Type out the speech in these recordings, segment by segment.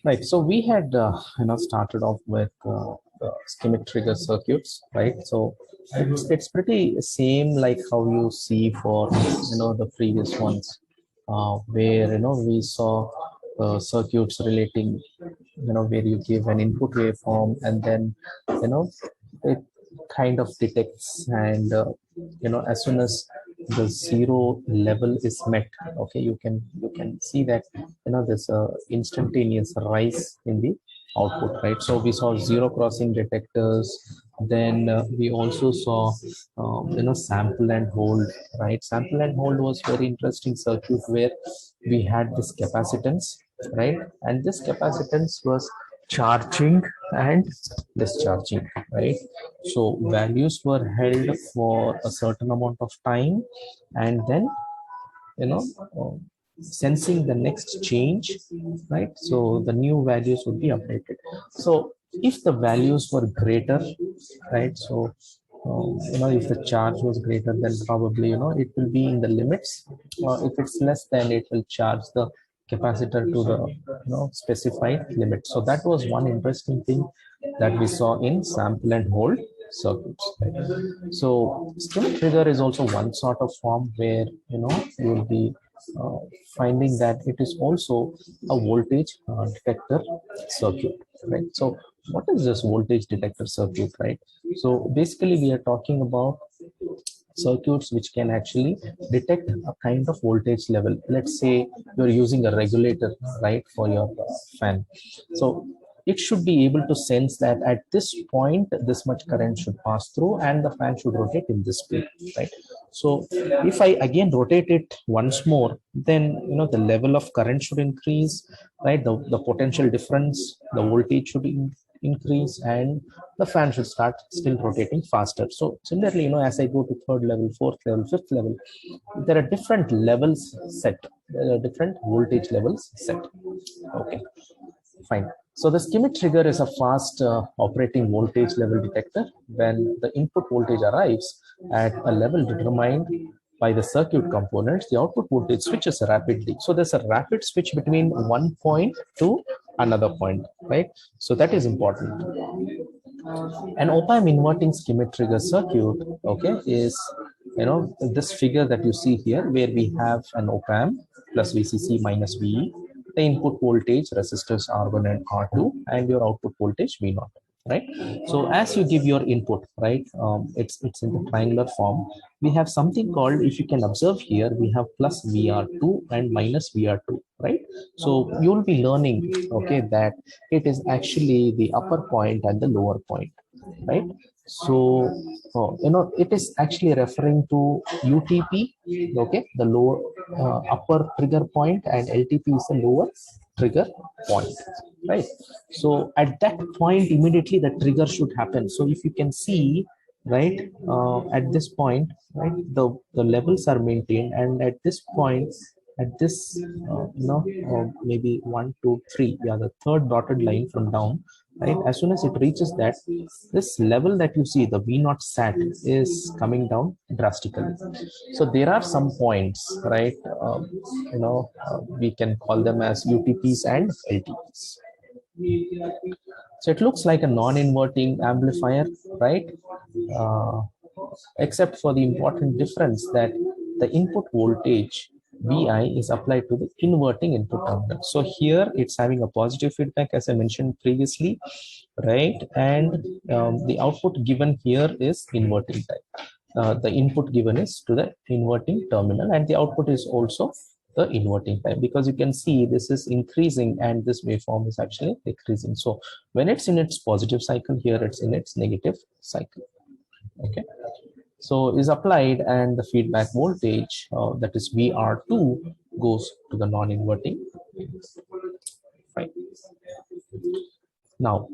Right. So we had started off with schematic trigger circuits, right? So it's pretty same like how you see for the previous ones, where we saw circuits relating, where you give an input waveform and then it kind of detects and as soon as the zero level is met, okay, you can see that there's a instantaneous rise in the output, right? So we saw zero crossing detectors. Then we also saw sample and hold, right? Sample and hold was very interesting circuit where we had this capacitance, right? And this capacitance was charging and discharging, right? So values were held for a certain amount of time, and then you know uh, sensing the next change, right? So the new values would be updated. So if the values were greater, right? So if the charge was greater, then probably it will be in the limits. If it's less, then it will charge the capacitor to the specified limit. So that was one interesting thing that we saw in sample and hold circuits, right? So schematic trigger is also one sort of form where you will be uh, finding that it is also a voltage detector circuit, right? So what is this voltage detector circuit, right? So basically we are talking about circuits which can actually detect a kind of voltage level. Let's say you're using a regulator, right, for your fan. So it should be able to sense that at this point this much current should pass through and the fan should rotate in this speed, right? So if I again rotate it once more, then the level of current should increase, right? The potential difference, the voltage should increase, and the fan should start still rotating faster. So similarly, as I go to third level, fourth level, fifth level, there are different levels set. There are different voltage levels set. Okay, fine. So the schematic trigger is a fast operating voltage level detector. When the input voltage arrives at a level determined by the circuit components, the output voltage switches rapidly. So there's a rapid switch between one point to another point, right? So that is important. An op-amp inverting schematic trigger circuit, okay, is this figure that you see here, where we have an op-amp plus VCC minus VE, the input voltage resistors R1 and R2, and your output voltage V0, right? So as you give your input, right, it's in the triangular form. We have something called, if you can observe here, we have plus VR2 and minus VR2, right? So you'll be learning, okay, that it is actually the upper point and the lower point, right? So it is actually referring to UTP, okay, the lower upper trigger point, and LTP is the lower trigger point, right? So at that point immediately the trigger should happen. So if you can see, right, at this point, right, the levels are maintained, and at this point, at this maybe 1 2 3, yeah, the third dotted line from down, right, as soon as it reaches that, this level that you see, the V0 sat, is coming down drastically. So there are some points, right, we can call them as UTPs and LTPs. So it looks like a non-inverting amplifier, right? Uh, Except for the important difference that the input voltage Vi is applied to the inverting input terminal. So here it's having a positive feedback, as I mentioned previously, right? And the output given here is inverting type. The input given is to the inverting terminal, and the output is also the inverting type, because you can see this is increasing and this waveform is actually decreasing. So when it's in its positive cycle, here it's in its negative cycle. Okay, so is applied, and the feedback voltage, that is VR2, goes to the non-inverting. Fine. Now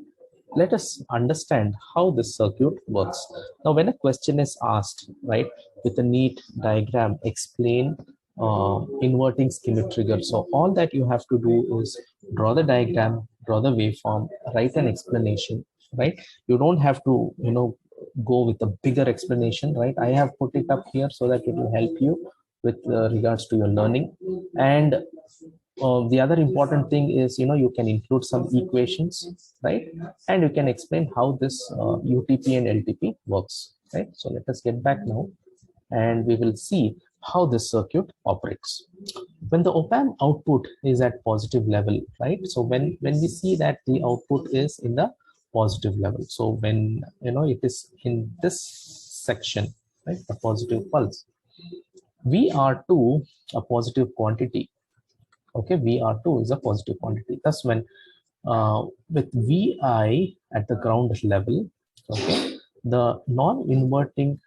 let us understand how this circuit works. Now when a question is asked, right, with a neat diagram, explain inverting schematic trigger. So all that you have to do is draw the diagram, draw the waveform, write an explanation, right? You don't have to go with a bigger explanation, right? I have put it up here so that it will help you with regards to your learning. And The other important thing is, you can include some equations, right? And you can explain how this UTP and LTP works, right? So let us get back now and we will see how this circuit operates. When the op-amp output is at positive level, right? So when we see that the output is in the positive level, so when it is in this section, right, the positive pulse, VR2 a positive quantity. Okay, VR2 is a positive quantity. Thus, when with Vi at the ground level, okay, the non-inverting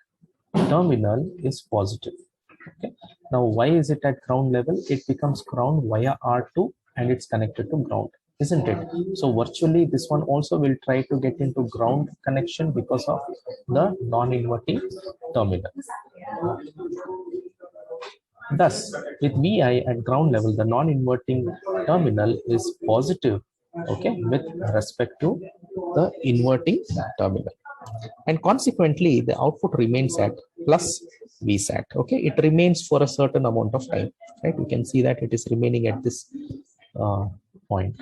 terminal is positive. Okay, now why is it at ground level? It becomes ground via R2 and it's connected to ground, isn't it? So virtually this one also will try to get into ground connection because of the non-inverting terminal. Thus, with Vi at ground level, the non-inverting terminal is positive, okay, with respect to the inverting terminal. And consequently, the output remains at plus Vsat, okay. It remains for a certain amount of time, right? You can see that it is remaining at this point.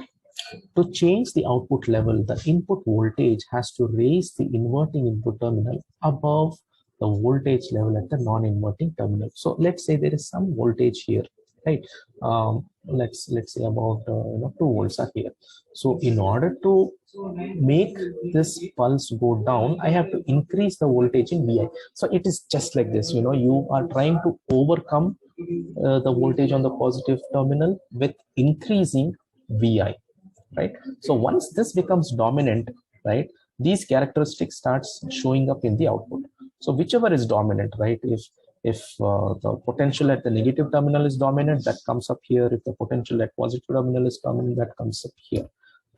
To change the output level, the input voltage has to raise the inverting input terminal above the voltage level at the non-inverting terminal. So let's say there is some voltage here, right? Let's say about 2 volts are here. So in order to make this pulse go down, I have to increase the voltage in Vi. So it is just like this, you are trying to overcome the voltage on the positive terminal with increasing Vi, right? So once this becomes dominant, right, these characteristics starts showing up in the output. So whichever is dominant, right, if the potential at the negative terminal is dominant, that comes up here. If the potential at positive terminal is dominant, that comes up here,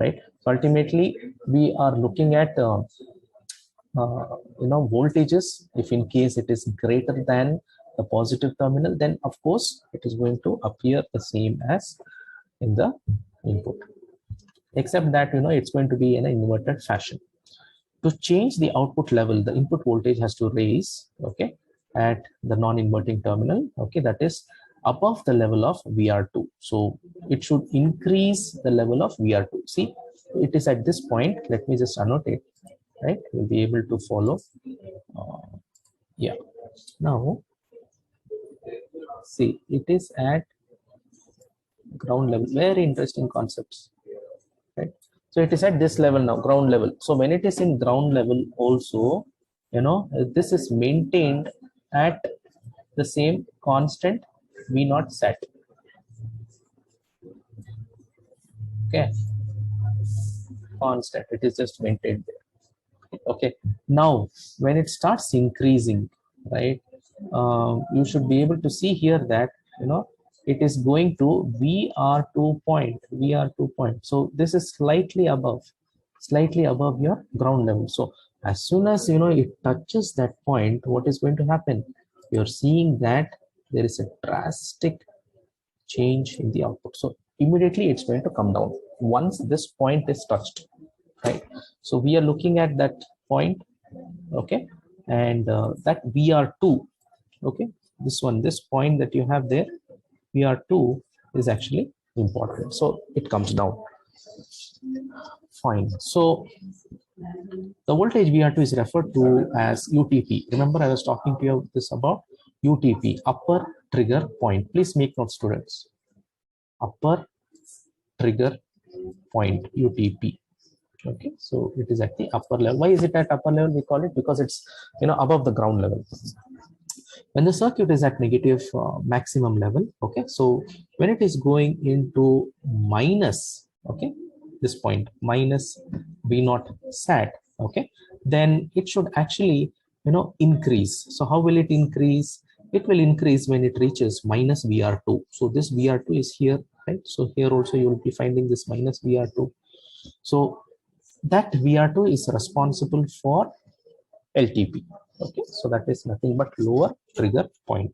right? So ultimately we are looking at voltages. If in case it is greater than the positive terminal, then of course it is going to appear the same as in the input, except that it's going to be in an inverted fashion. To change the output level, the input voltage has to raise, okay, at the non-inverting terminal, okay, that is above the level of VR2. So it should increase the level of VR2. See, it is at this point. Let me just annotate, right? You'll be able to follow. Yeah. Now, see, it is at ground level. Very interesting concepts, right? So it is at this level now, ground level. So when it is in ground level also, this is maintained at the same constant V naught set. Okay, constant. It is just maintained there. Okay. Now when it starts increasing, right, you should be able to see here that it is going to VR2 point. So this is slightly above your ground level. So as soon as it touches that point, what is going to happen? You're seeing that there is a drastic change in the output. So immediately it's going to come down once this point is touched, right? So we are looking at that point, okay, and that VR2, okay, this point that you have there, VR2 is actually important. So it comes down. Fine. So the voltage VR2 is referred to as UTP. Remember, I was talking to you this about UTP, upper trigger point. Please make note, students. Upper trigger point, UTP. Okay, so it is at the upper level. Why is it at upper level? We call it because it's above the ground level. When the circuit is at negative maximum level, okay, so when it is going into minus, okay, this point minus V naught sat, okay, then it should actually increase. So how will it increase? It will increase when it reaches minus VR2. So this VR2 is here, right? So here also you will be finding this minus VR2. So that VR2 is responsible for LTP. Okay, so that is nothing but lower trigger point.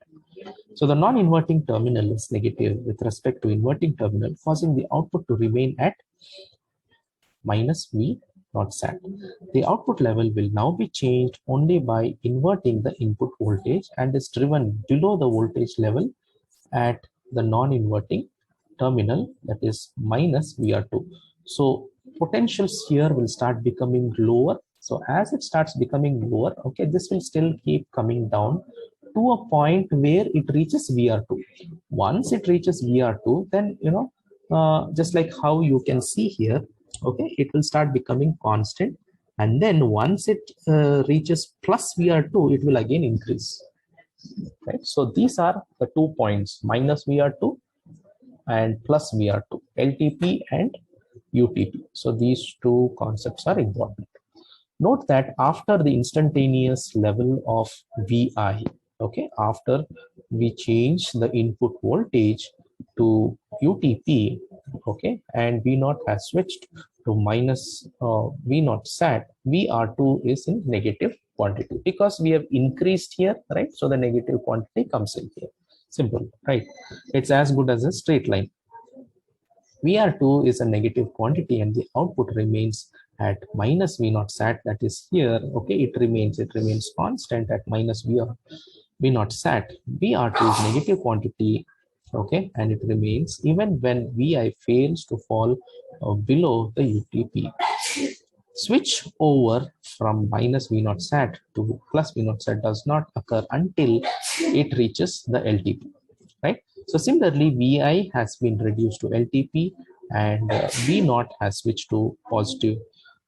So the non-inverting terminal is negative with respect to inverting terminal, causing the output to remain at minus V naught sat. The output level will now be changed only by inverting the input voltage and is driven below the voltage level at the non-inverting terminal, that is minus VR2. So potentials here will start becoming lower. So as it starts becoming lower, okay, this will still keep coming down to a point where it reaches VR2. Once it reaches VR2, then just like how you can see here, okay, it will start becoming constant, and then once it reaches plus VR2, it will again increase, right? So these are the 2 points, minus VR2 and plus VR2, LTP and UTP. So these two concepts are important. Note that after the instantaneous level of Vi, okay, after we change the input voltage to UTP, okay, and V naught has switched to minus V naught sat, VR2 is in negative quantity because we have increased here, right? So the negative quantity comes in here. Simple, right? It's as good as a straight line. VR2 is a negative quantity and the output remains at minus V naught sat, that is here, okay, it remains constant at minus V naught sat. VR2 is negative quantity, okay, and it remains even when Vi fails to fall below the UTP. Switch over from minus V naught sat to plus V naught sat does not occur until it reaches the LTP, right? So similarly, Vi has been reduced to LTP and V naught has switched to positive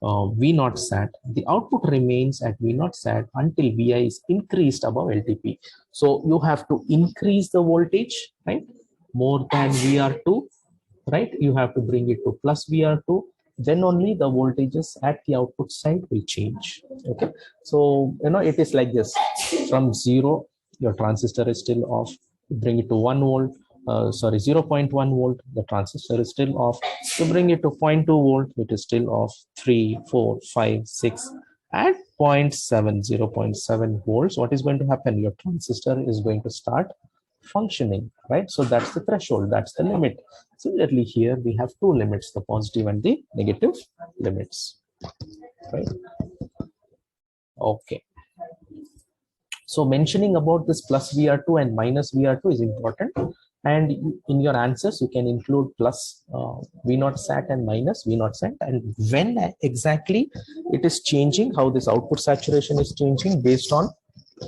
V naught sat. The output remains at V naught sat until Vi is increased above LTP. So you have to increase the voltage, right? More than VR2, right? You have to bring it to plus VR2. Then only the voltages at the output side will change. Okay. So, it is like this. From 0, your transistor is still off. You bring it to 1 volt. 0.1 volt, the transistor is still off. To bring it to 0.2 volt, it is still off. 3, 4, 5, 6. At 0.7 volts, what is going to happen? Your transistor is going to start functioning, right? So that's the threshold, that's the limit. Similarly, here we have two limits, the positive and the negative limits, right? Okay. So mentioning about this plus VR2 and minus VR2 is important. And in your answers, you can include plus V naught sat and minus V naught sat, and when exactly it is changing, how this output saturation is changing based on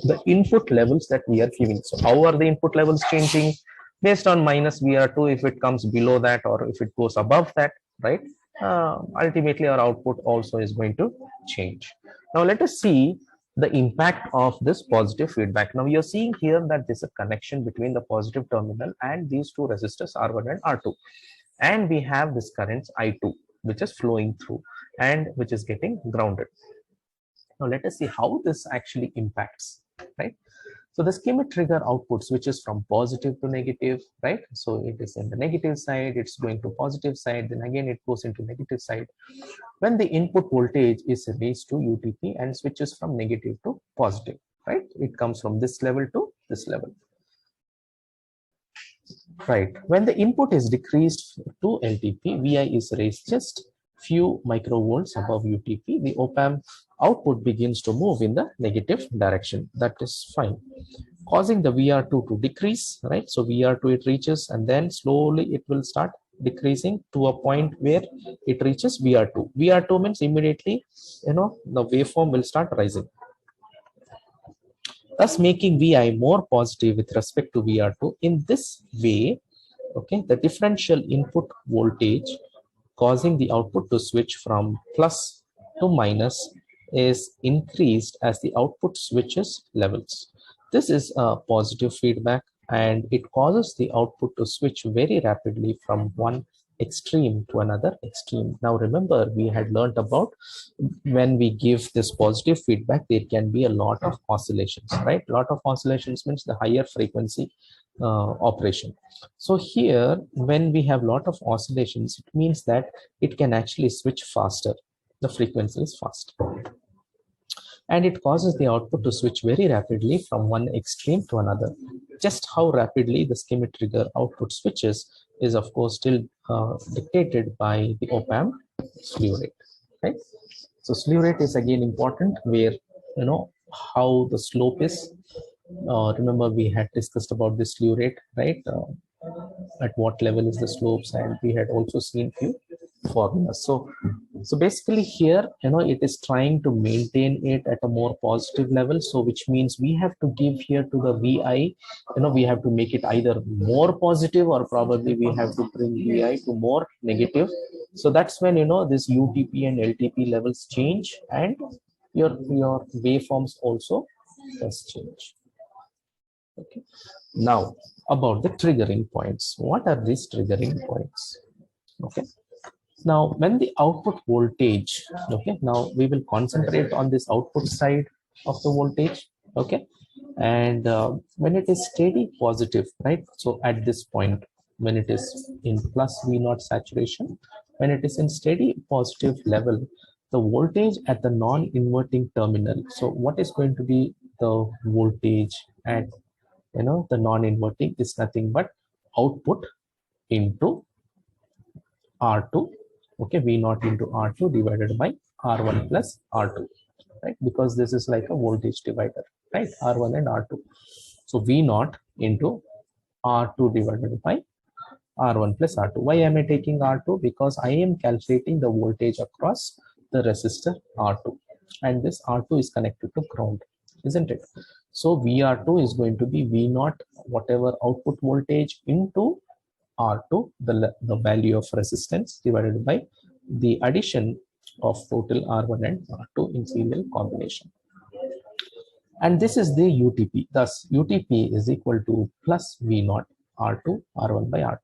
the input levels that we are giving. So how are the input levels changing? Based on minus VR2, if it comes below that or if it goes above that, right? Ultimately, our output also is going to change. Now let us see the impact of this positive feedback. Now you're seeing here that there's a connection between the positive terminal and these two resistors R1 and R2. And we have this current I2, which is flowing through and which is getting grounded. Now let us see how this actually impacts, right? So the schematic trigger output switches from positive to negative, right? So it is in the negative side, it's going to positive side, then again it goes into negative side. When the input voltage is raised to UTP and switches from negative to positive, right? It comes from this level to this level. Right. When the input is decreased to LTP, Vi is raised just few microvolts above UTP. The op-amp output begins to move in the negative direction. That is fine, causing the VR2 to decrease, right? So VR2 it reaches and then slowly it will start decreasing to a point where it reaches VR2. VR2 means immediately, the waveform will start rising, thus making Vi more positive with respect to VR2. In this way, okay, the differential input voltage causing the output to switch from plus to minus is increased as the output switches levels. This is a positive feedback and it causes the output to switch very rapidly from one extreme to another extreme. Now remember, we had learned about when we give this positive feedback, there can be a lot of oscillations, right? A lot of oscillations means the higher frequency operation. So here, when we have a lot of oscillations, it means that it can actually switch faster. The frequency is fast. And it causes the output to switch very rapidly from one extreme to another. Just how rapidly the schematic trigger output switches is, of course, still dictated by the op-amp slew rate, right? So slew rate is again important, where how the slope is. Remember, we had discussed about the slew rate, right? at what level is the slopes, and we had also seen few formulas. So basically here, it is trying to maintain it at a more positive level, so which means we have to give here to the vi, we have to make it either more positive, or probably we have to bring vi to more negative. So that's when this utp and ltp levels change, and your waveforms also does change. Okay. Now about the triggering points. What are these triggering points? Okay. Now when the output voltage, okay, now we will concentrate on this output side of the voltage. Okay. And when it is steady positive, right? So at this point, when it is in plus V naught saturation, when it is in steady positive level, the voltage at the non-inverting terminal. So what is going to be the voltage at the non-inverting is nothing but output into R2, okay, V naught into R2 divided by R1 plus R2, right? Because this is like a voltage divider, right? R1 and R2. So V naught into R2 divided by R1 plus R2. Why am I taking R2? Because I am calculating the voltage across the resistor R2, and this R2 is connected to ground, isn't it? So VR2 is going to be V naught, whatever output voltage, into R2, the value of resistance, divided by the addition of total R1 and R2 in serial combination. And this is the UTP. Thus, UTP is equal to plus V naught R2 R1 by R2.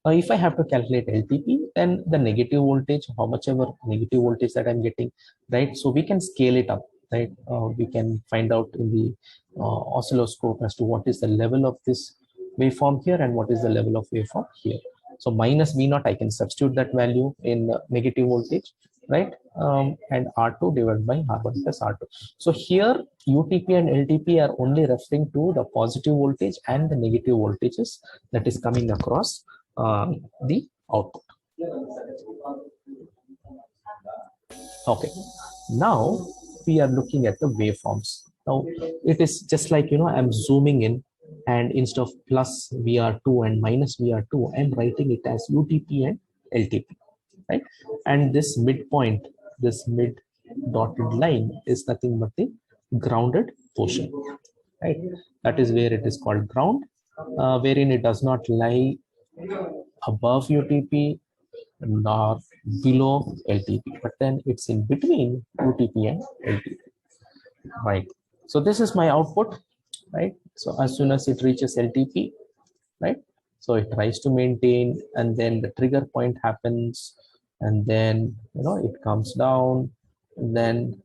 Now, if I have to calculate LTP, then the negative voltage, how much ever negative voltage that I'm getting, right? So we can scale it up, right? We can find out in the oscilloscope as to what is the level of this waveform here and what is the level of waveform here. So minus V naught, I can substitute that value in negative voltage, right? And R2 divided by R1 plus R2. So here UTP and LTP are only referring to the positive voltage and the negative voltages that is coming across the output. Okay, now we are looking at the waveforms. Now it is just like I'm zooming in, and instead of plus VR2 and minus VR2, I'm writing it as UTP and LTP, right? And this midpoint, this mid dotted line is nothing but the grounded portion, right? That is where it is called ground, wherein it does not lie above UTP nor below LTP, but then it's in between UTP and LTP, right? So this is my output, right? So as soon as it reaches LTP, right? So it tries to maintain, and then the trigger point happens, and then it comes down, and then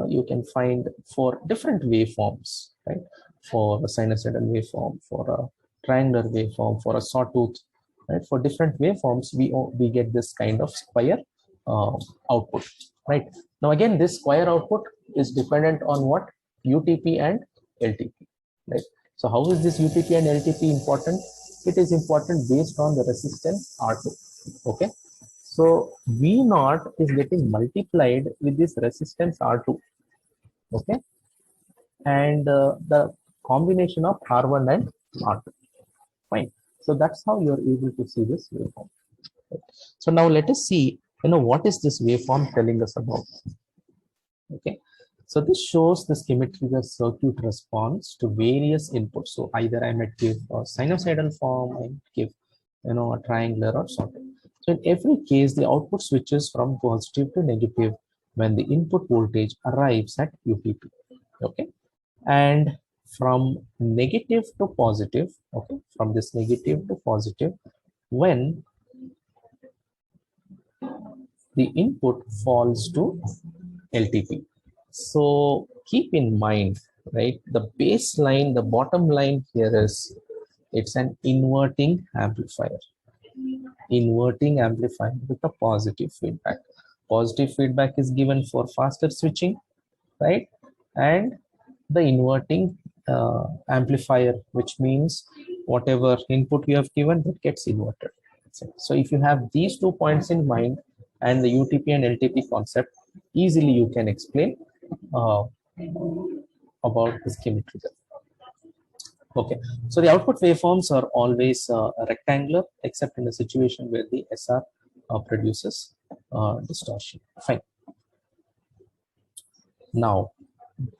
you can find for different waveforms, right? For a sinusoidal waveform, for a triangular waveform, for a sawtooth, right? For different waveforms, we get this kind of square output, right? Now again, this square output is dependent on what? UTP and LTP, right? So how is this UTP and LTP important? It is important based on the resistance R2. Okay, so V naught is getting multiplied with this resistance R2. Okay, and the combination of R1 and R2. Fine. So that's how you're able to see this waveform. Right. So now let us see, what is this waveform telling us about? Okay. So this shows the schematic trigger circuit response to various inputs. So either I might give a sinusoidal form, I might give, a triangular or something. So in every case, the output switches from positive to negative when the input voltage arrives at UTP. Okay. And from negative to positive, okay, from this negative to positive, when the input falls to LTP. So keep in mind, right, the baseline, the bottom line here is it's an inverting amplifier. Inverting amplifier with a positive feedback. Positive feedback is given for faster switching, right? And the inverting amplifier, which means whatever input you have given, that gets inverted. So if you have these 2 points in mind and the UTP and LTP concept, easily you can explain about the schematic trigger. Okay, so the output waveforms are always rectangular, except in the situation where the SR produces distortion. Fine. Now,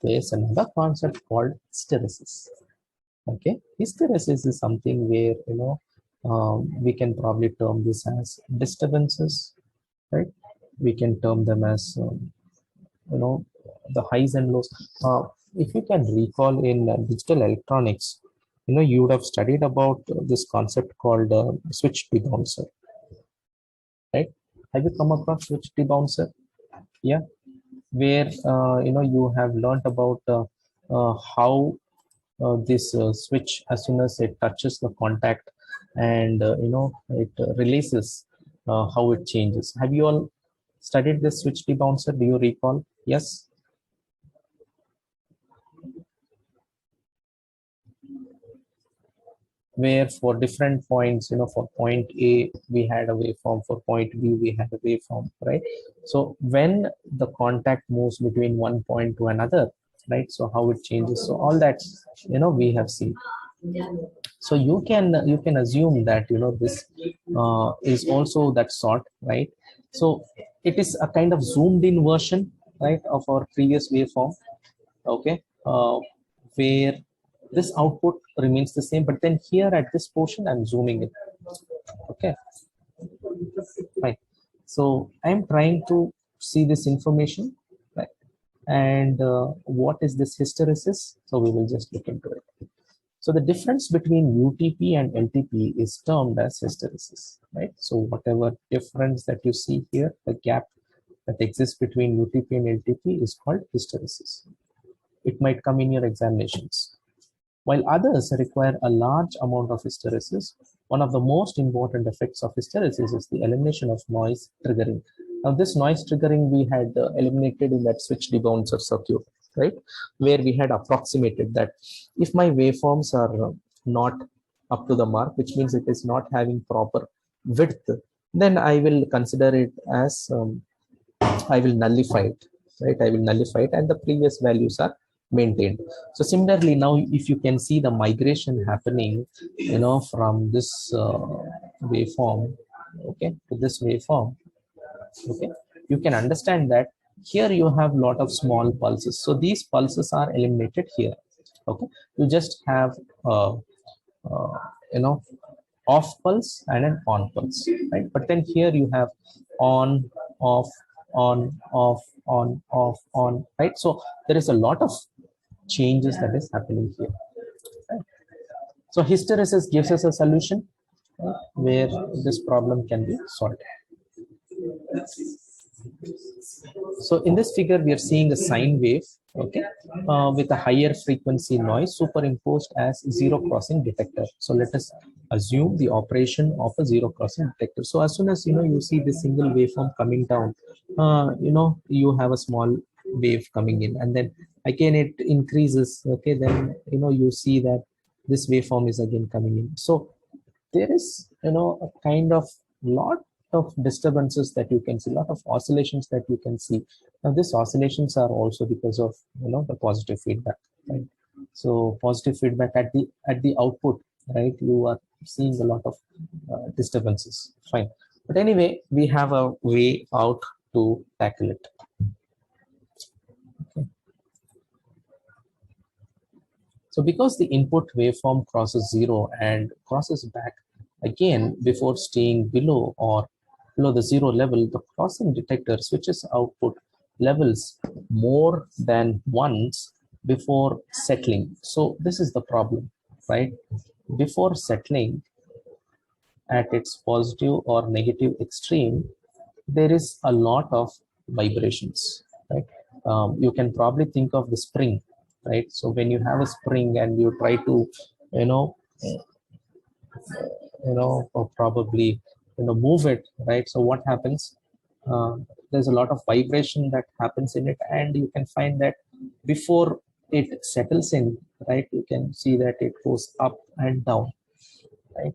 there's another concept called hysteresis. Okay, hysteresis is something where we can probably term this as disturbances, right? We can term them as you know the highs and lows. If you can recall in digital electronics, you would have studied about this concept called switch debouncer, right? Have you come across switch debouncer? Yeah, where you have learned about how this switch, as soon as it touches the contact and it releases, how it changes. Have you all studied this switch debouncer? Do you recall? Yes. Where for different points, for point A we had a waveform, for point B we had a waveform, right? So when the contact moves between one point to another, right, so how it changes, so all that we have seen. So you can assume that this is also that sort, right? So it is a kind of zoomed in version, right, of our previous waveform. Okay, where this output remains the same, but then here at this portion I'm zooming in. Okay, right. So I'm trying to see this information, right? And what is this hysteresis? So we will just look into it. So the difference between UTP and LTP is termed as hysteresis, right? So whatever difference that you see here, the gap that exists between UTP and LTP is called hysteresis. It might come in your examinations. While others require a large amount of hysteresis, one of the most important effects of hysteresis is the elimination of noise triggering. Now, this noise triggering we had eliminated in that switch debouncer circuit, right? Where we had approximated that if my waveforms are not up to the mark, which means it is not having proper width, then I will consider it as I will nullify it, right? I will nullify it, and the previous values are maintained. So similarly, now if you can see the migration happening, from this waveform, okay, to this waveform, okay, you can understand that here you have a lot of small pulses. So these pulses are eliminated here. Okay, you just have uh, you know off pulse and an on pulse, right? But then here you have on, off, on, off, on, right? So there is a lot of changes that is happening here, right? So hysteresis gives us a solution, right, where this problem can be solved. So in this figure, we are seeing a sine wave, okay, with a higher frequency noise superimposed as zero crossing detector. So let us assume the operation of a zero crossing detector. So as soon as you see the single waveform coming down, you have a small wave coming in, and then again it increases. Okay, then you see that this waveform is again coming in. So there is a kind of lot of disturbances that you can see, lot of oscillations that you can see. Now these oscillations are also because of the positive feedback, right? So positive feedback at the output, right, you are seeing a lot of disturbances. Fine, but anyway, we have a way out to tackle it. Okay. So because the input waveform crosses zero and crosses back again before staying below or below the zero level, the crossing detector switches output levels more than once before settling. So this is the problem, right? Before settling at its positive or negative extreme, there is a lot of vibrations, right? You can probably think of the spring, right? So when you have a spring and you try to, you know, or probably move it, right? So what happens? There's a lot of vibration that happens in it, and you can find that before it settles in, right, you can see that it goes up and down, right?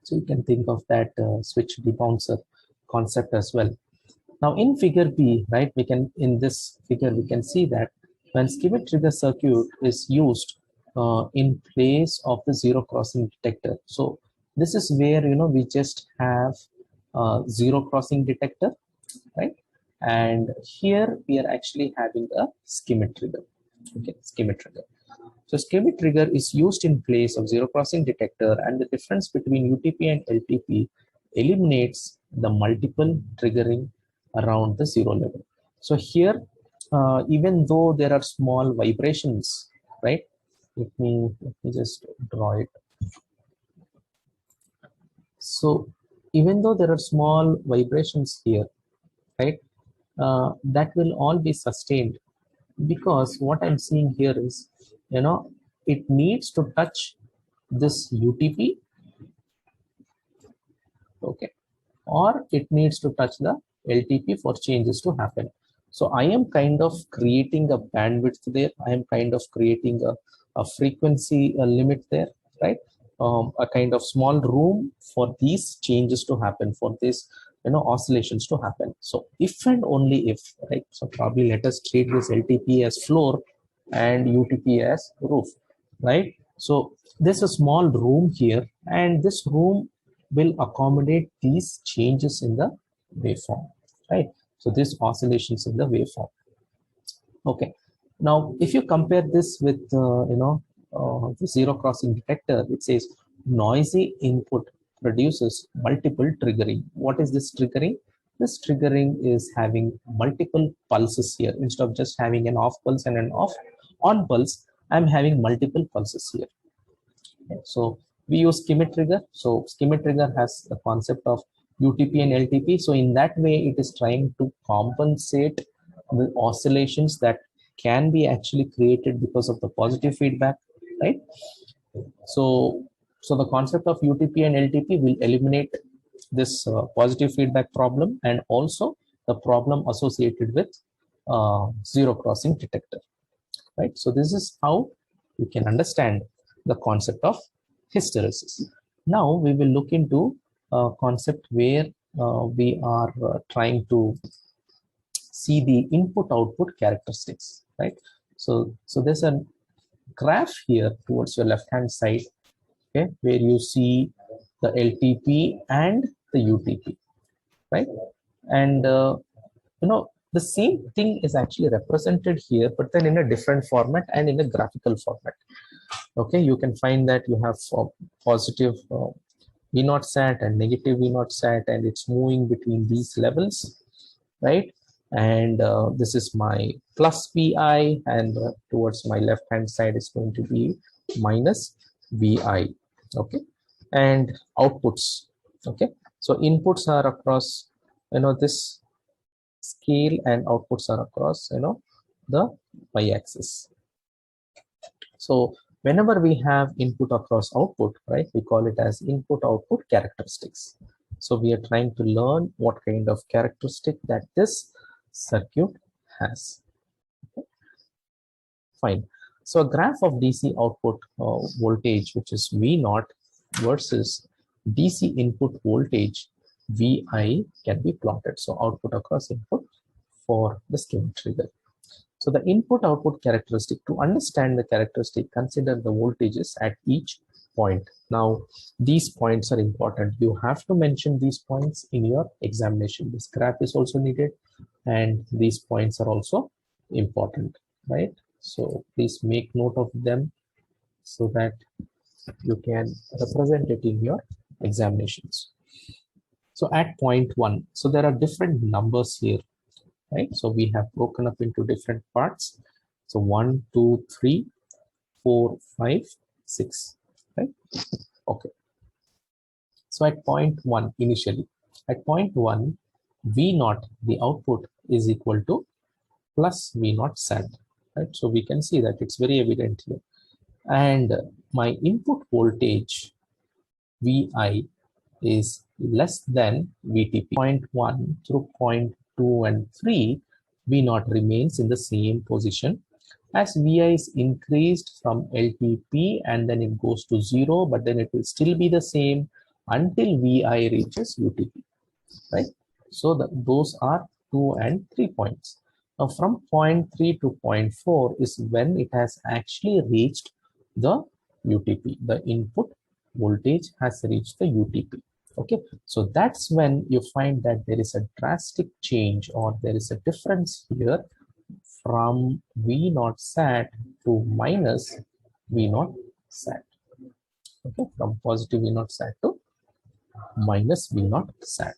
So you can think of that switch debouncer concept as well. Now in figure B, right, in this figure we can see that when schematic trigger circuit is used, in place of the zero crossing detector. So this is where we just have zero crossing detector, right? And here we are actually having a schematic trigger. Okay, schematic trigger. So schematic trigger is used in place of zero crossing detector, and the difference between UTP and LTP eliminates the multiple triggering around the zero level. So here, even though there are small vibrations, right? Let me just draw it. So even though there are small vibrations here, right? That will all be sustained, because what I'm seeing here is, it needs to touch this UTP, okay, or it needs to touch the LTP for changes to happen. So I am kind of creating a bandwidth there. I am kind of creating a frequency limit there, right? A kind of small room for these changes to happen, for this oscillations to happen. So if and only if, right? So probably let us treat this LTP as floor and UTP as roof, right? So there's a small room here, and this room will accommodate these changes in the waveform, right? So these oscillations in the waveform. Okay. Now, if you compare this with the zero crossing detector, it says noisy input produces multiple triggering. What is this triggering? This triggering is having multiple pulses here. Instead of just having an off pulse and an on pulse, I'm having multiple pulses here. Okay. So we use schematic trigger. So schematic trigger has the concept of UTP and LTP. So in that way, it is trying to compensate the oscillations that can be actually created because of the positive feedback, right? So the concept of UTP and LTP will eliminate this positive feedback problem, and also the problem associated with zero crossing detector, right? So this is how you can understand the concept of hysteresis. Now we will look into a concept where we are trying to see the input output characteristics, right? So there's a graph here towards your left hand side, okay, where you see the LTP and the UTP, right? And the same thing is actually represented here, but then in a different format and in a graphical format. Okay, you can find that you have positive V naught sat and negative V naught sat, and it's moving between these levels, right? And this is my plus VI, and towards my left hand side is going to be minus VI. Okay, and outputs. Okay, so inputs are across this scale, and outputs are across the y-axis. So whenever we have input across output, right, we call it as input output characteristics. So we are trying to learn what kind of characteristic that this circuit has. Okay. Fine. So a graph of DC output voltage, which is V naught, versus DC input voltage VI, can be plotted. So output across input for the schematic trigger. So the input output characteristic, to understand the characteristic, consider the voltages at each point. Now, these points are important. You have to mention these points in your examination. This graph is also needed, and these points are also important, right? So please make note of them so that you can represent it in your examinations. So at point 1, so there are different numbers here, right? So we have broken up into different parts. So 1, 2, 3, 4, 5, 6, right? Okay. So at point 1, initially, at point 1, V naught, the output, is equal to plus V naught sat, right? So we can see that it's very evident here. And my input voltage VI is less than VTP. Point 1 through point 2 and 3, V naught remains in the same position. As VI is increased from LTP, and then it goes to 0, but then it will still be the same until VI reaches UTP, right? So those are 2 and 3 points. Now from point 3 to point 4 is when it has actually reached the UTP. The input voltage has reached the UTP. Okay, so that's when you find that there is a drastic change, or there is a difference here from V naught sat to minus V naught sat. Okay, from positive V naught sat to minus V naught sat.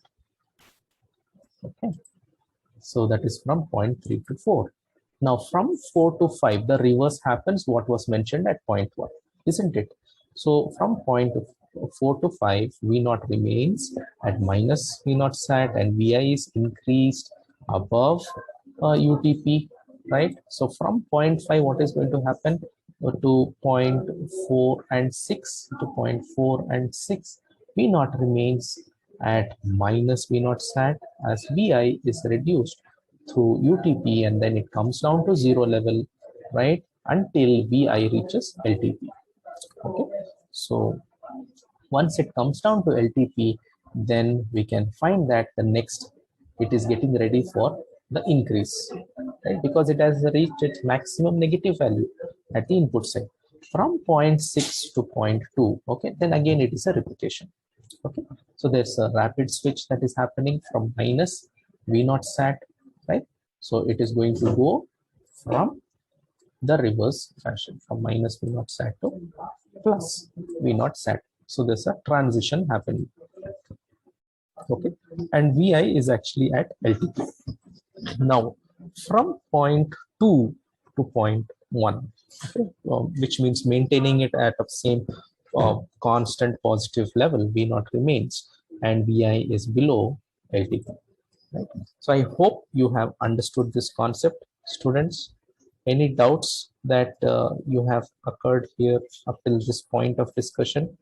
Okay, so that is from 0.3 to 4. Now from 4 to 5, the reverse happens what was mentioned at 0.1, isn't it? So from 4 to 5, V naught remains at minus V naught sat, and Vi is increased above UTP, right? So from 0.5, what is going to happen? To 0.4 and 6, to 0.4 and 6, V naught remains at minus V naught sat, as Vi is reduced through UTP, and then it comes down to zero level, right? Until Vi reaches LTP. Okay, so once it comes down to LTP, then we can find that the next, it is getting ready for the increase, right? Because it has reached its maximum negative value at the input side from 0.6 to 0.2. Okay, then again it is a repetition. Okay, so there's a rapid switch that is happening from minus V naught sat, right? So it is going to go from the reverse fashion, from minus V naught sat to plus V naught sat. So there's a transition happening. Okay, and Vi is actually at LTP. Now from 0.2 to 0.1, okay, which means maintaining it at the same constant positive level, V naught remains, and Vi is below LTP. Right? So I hope you have understood this concept, students. Any doubts that you have occurred here up till this point of discussion?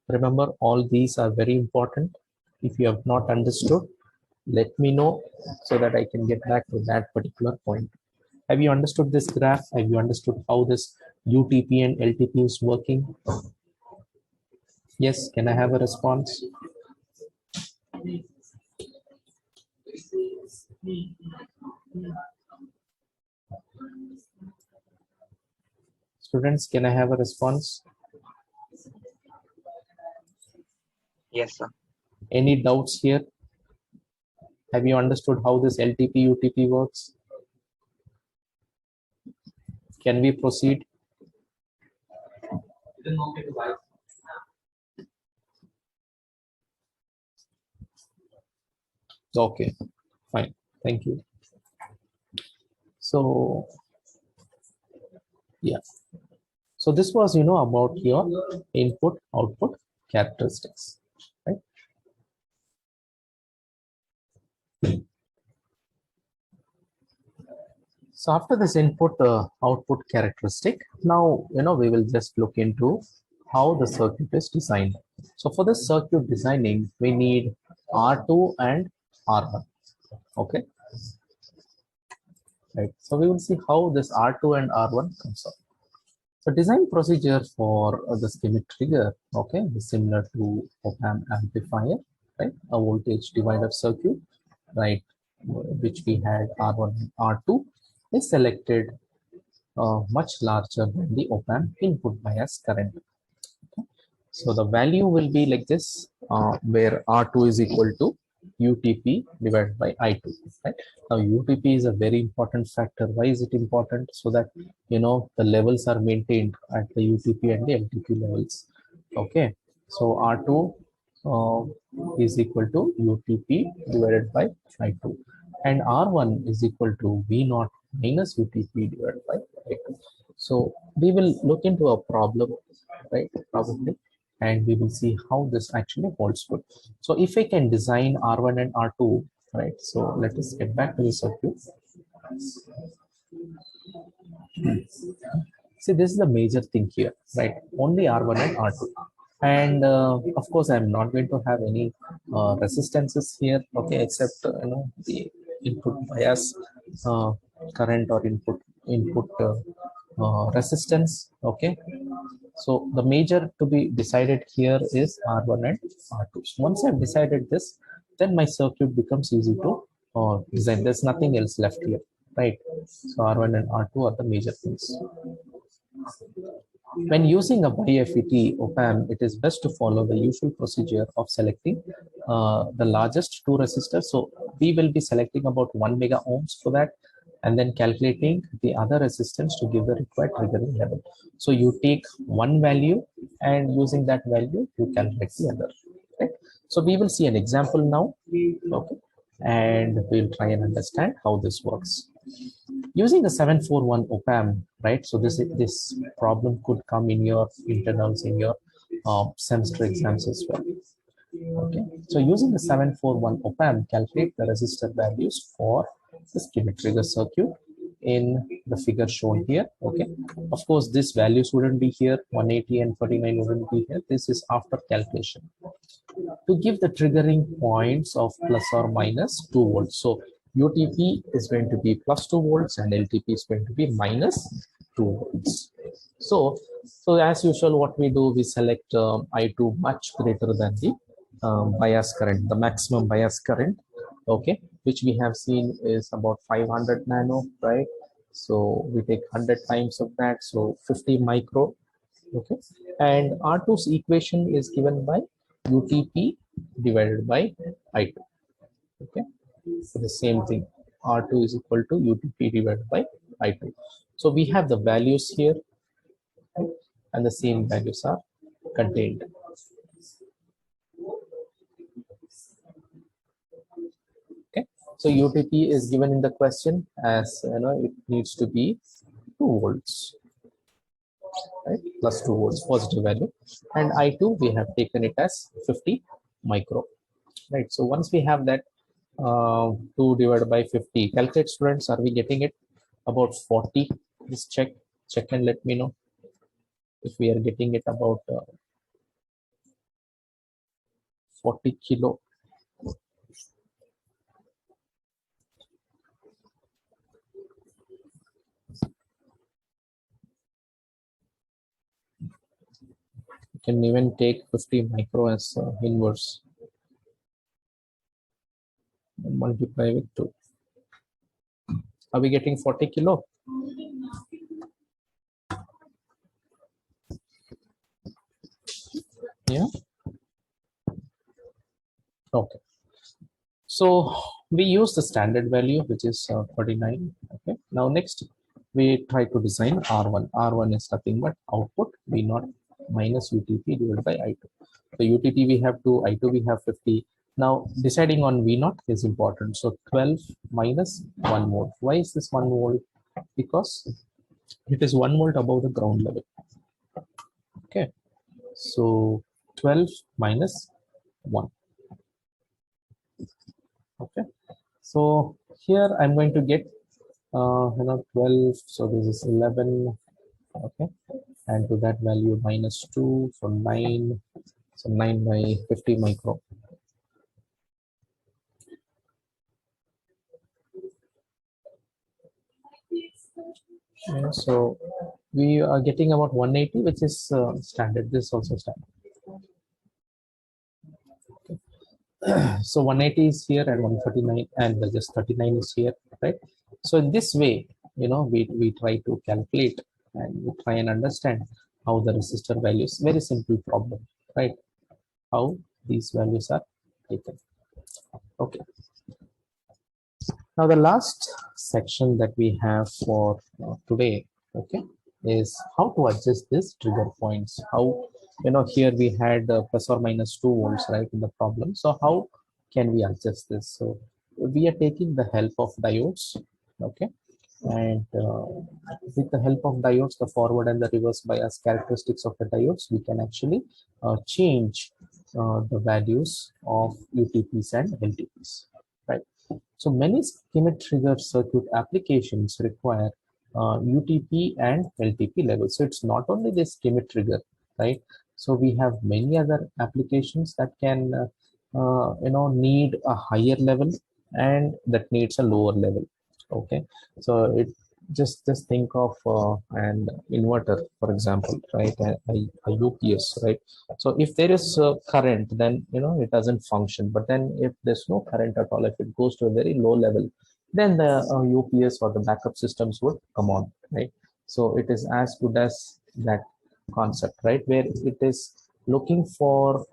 Remember, all these are very important. If you have not understood, let me know so that I can get back to that particular point. Have you understood this graph? Have you understood how this UTP and LTP is working? Yes, can I have a response? Students, can I have a response? Yes, sir. Any doubts here? Have you understood how this LTP UTP works? Can we proceed? Okay, fine. Thank you. So, yeah. So this was, about your input output characteristics, right? So after this input output characteristic, now, we will just look into how the circuit is designed. So for this circuit designing, we need R2 and R1. Okay. Right. So we will see how this R2 and R1 comes up. So design procedure for the schematic trigger, okay, is similar to op-amp amplifier, right? A voltage divider circuit, right, which we had R1 and R2 is selected much larger than the op-amp input bias current. Okay. So the value will be like this, where R2 is equal to UTP divided by I2. Right? Now UTP is a very important factor. Why is it important? So that the levels are maintained at the UTP and the LTP levels. Okay, so R2 is equal to UTP divided by I2, and R1 is equal to V naught minus UTP divided by I2. So we will look into a problem, right? Probably, and we will see how this actually holds good. So if I can design R1 and R2, right? So let us get back to the circuit. See, this is the major thing here, right? Only R1 and R2. And of course, I'm not going to have any resistances here, okay, except the input bias current or input resistance, okay. So the major to be decided here is R1 and R2. So once I've decided this, then my circuit becomes easy to design. There's nothing else left here, right? So R1 and R2 are the major things. When using a BiFET op-amp, it is best to follow the usual procedure of selecting the largest two resistors. So we will be selecting about 1 mega ohms for that, and then calculating the other resistance to give the required triggering level. So you take one value, and using that value, you calculate the other. Right? So we will see an example now, okay, and we'll try and understand how this works. Using the 741 op-amp, right? So this problem could come in your internals, in your semester exams as well. Okay, so using the 741 op-amp, calculate the resistor values for the schematic trigger circuit in the figure shown here. Okay, of course, these values wouldn't be here, 180 and 39 wouldn't be here. This is after calculation to give the triggering points of plus or minus 2 volts. So UTP is going to be plus 2 volts and LTP is going to be minus 2 volts. So as usual, what we do, we select I2 much greater than the bias current, the maximum bias current, okay, which we have seen is about 500 nano, right? So we take 100 times of that, so 50 micro, okay, and R2's equation is given by UTP divided by I2, okay, so the same thing, R2 is equal to UTP divided by I2. So we have the values here, right? And the same values are contained. Okay, so UTP is given in the question as, you know, it needs to be 2 volts, right? Plus 2 volts positive value, and I2 we have taken it as 50 micro, right? So once we have that, 2 divided by 50, calculate students, are we getting it about 40? Just check and let me know if we are getting it about 40 kilo. You can even take 50 micro as inverse and multiply with 2. Are we getting 40 kilo? Yeah. Okay. So we use the standard value, which is 39. Okay. Now next, we try to design R1. R1 is nothing but output V0 minus UTP divided by I2. So UTP we have 2, I2 we have 50. Now deciding on V0 is important. So 12 minus 1 volt. Why is this 1 volt? Because it is 1 volt above the ground level. Okay. So 12 minus 1. Okay. So here I'm going to get 12. So this is 11. Okay. And to that value minus 2. So 9. So 9 by 50 micro. Yeah, so we are getting about 180, which is standard. This is also standard. Okay. So 180 is here and 139 and just 39 is here, right? So in this way, you know, we try to calculate and we try and understand how the resistor values, very simple problem, right? How these values are taken. Okay. Now the last section that we have for today, okay, is how to adjust this trigger points. How, you know, here we had plus or minus 2 volts, right, in the problem. So how can we adjust this? So we are taking the help of diodes, okay, and with the help of diodes, the forward and the reverse bias characteristics of the diodes, we can actually change the values of UTPs and LTPs, right? So many schematic trigger circuit applications require UTP and LTP levels. So it's not only the schematic trigger, right? So we have many other applications that can, you know, need a higher level and that needs a lower level. Okay, so it just think of an inverter, for example, right? A UPS, right? So if there is current, then, you know, it doesn't function. But then if there's no current at all, if it goes to a very low level, then the UPS or the backup systems would come on, right? So it is as good as that concept, right, where it is looking for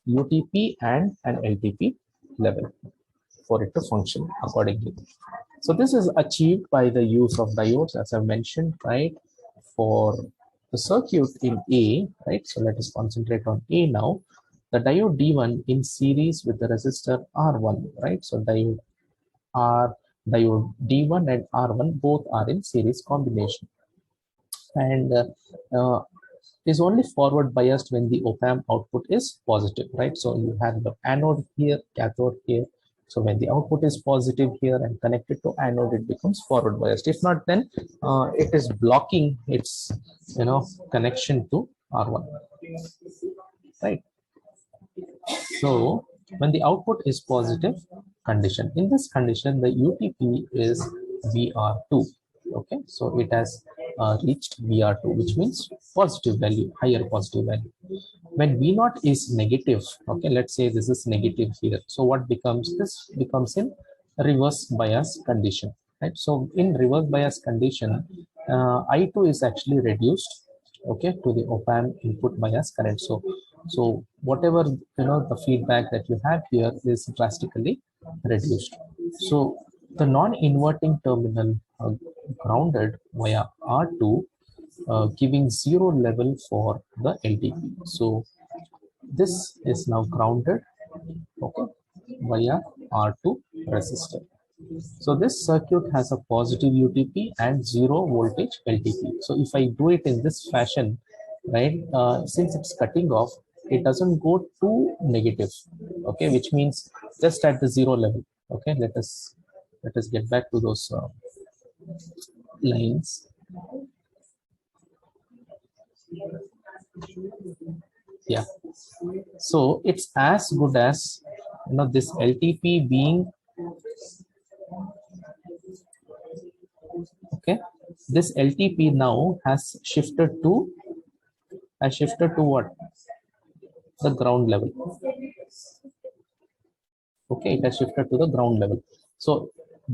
UTP and an LTP level for it to function accordingly. So this is achieved by the use of diodes, as I mentioned, right, for the circuit in A, right? So let us concentrate on A now. The diode D1 in series with the resistor R1, right? So diode D1 and R1 both are in series combination, and is only forward biased when the op-amp output is positive, right? So you have the anode here, cathode here. So when the output is positive here and connected to anode, it becomes forward biased. If not, then it is blocking its connection to R1, right? So when the output is positive condition, in this condition, the UTP is VR2. Okay, so it has reached VR2, which means positive value, higher positive value. When V0 is negative, okay, let's say this is negative here. So what becomes? This becomes in reverse bias condition, right? So in reverse bias condition, I2 is actually reduced, okay, to the op-amp input bias current. So whatever the feedback that you have here is drastically reduced. So the non-inverting terminal grounded via R2, giving 0 level for the LTP. So this is now grounded, okay, via R2 resistor. So this circuit has a positive UTP and 0 voltage LTP. So if I do it in this fashion, right, since it's cutting off, it doesn't go too negative, okay, which means just at the 0 level. Okay, let us get back to those lines. Yeah, so it's as good as this LTP being, okay, this LTP now has shifted to what? The ground level. Okay, it has shifted to the ground level. So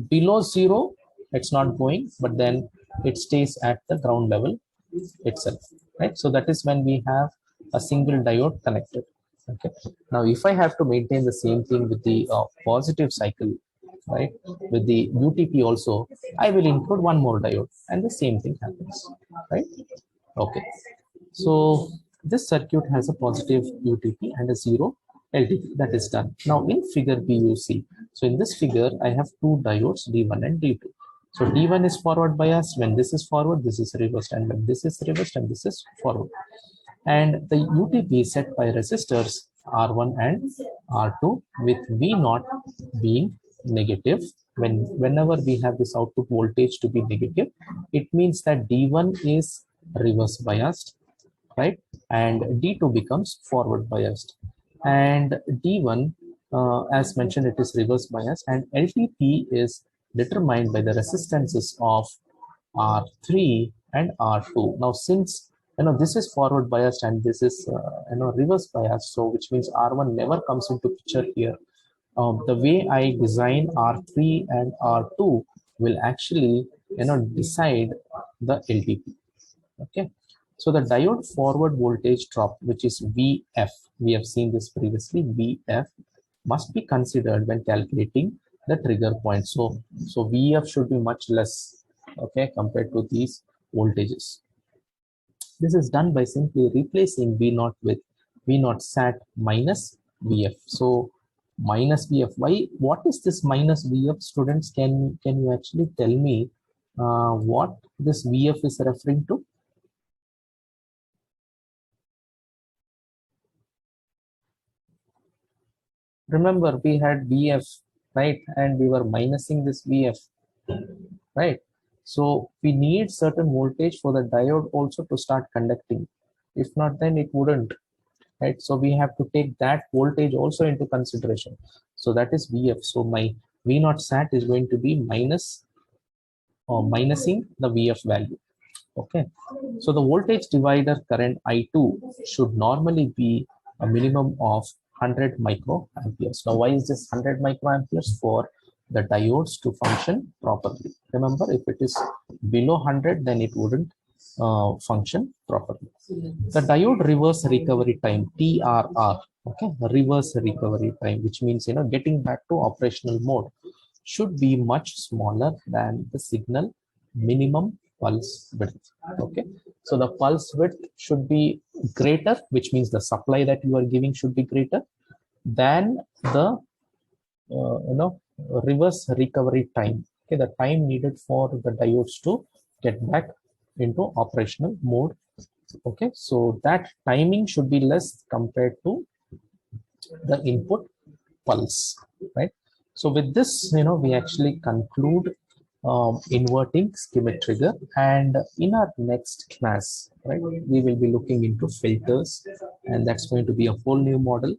below 0 it's not going, but then it stays at the ground level itself, right? So that is when we have a single diode connected. Okay, now if I have to maintain the same thing with the positive cycle, right, with the UTP also, I will include one more diode and the same thing happens, right? Okay, so this circuit has a positive UTP and a 0 LTP. That is done. Now in figure B you see, so in this figure I have two diodes, D1 and D2. So D1 is forward biased. When this is forward, this is reversed, and when this is reversed, and this is forward. And the UTP is set by resistors R1 and R2 with V0 being negative. Whenever we have this output voltage to be negative, it means that D1 is reverse biased, right? And D2 becomes forward biased. And D1, as mentioned, it is reverse biased, and LTP is determined by the resistances of R3 and R2. Now, since this is forward biased and this is reverse biased, so which means R1 never comes into picture here. The way I design R3 and R2 will actually decide the LTP. Okay, so the diode forward voltage drop, which is VF, we have seen this previously, VF must be considered when calculating the trigger point. So VF should be much less, okay, compared to these voltages. This is done by simply replacing V0 with V0 sat minus VF. So minus VF. What is this minus VF, students? Can you actually tell me what this VF is referring to? Remember, we had VF, right? And we were minusing this VF, right? So we need certain voltage for the diode also to start conducting. If not, then it wouldn't, right? So we have to take that voltage also into consideration. So that is VF. So my V0 sat is going to be minus or minusing the VF value. Okay. So the voltage divider current I2 should normally be a minimum of 100 microamperes. Now, why is this 100 microamperes? For the diodes to function properly. Remember, if it is below 100, then it wouldn't function properly. The diode reverse recovery time, TRR, okay, reverse recovery time, which means getting back to operational mode, should be much smaller than the signal minimum pulse width. Okay, so the pulse width should be greater, which means the supply that you are giving should be greater than the reverse recovery time. Okay, the time needed for the diodes to get back into operational mode. Okay, so that timing should be less compared to the input pulse, right? So with this, we actually conclude inverting Schmitt trigger, and in our next class, right, we will be looking into filters, and that's going to be a whole new model.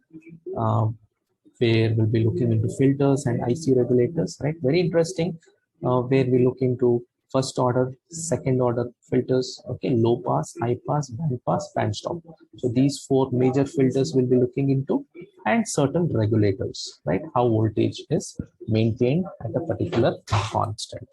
Where we'll be looking into filters and IC regulators, right? Very interesting, where we look into first order, second order filters, okay, low pass, high pass, band stop. So these four major filters we'll be looking into, and certain regulators, right? How voltage is maintained at a particular constant.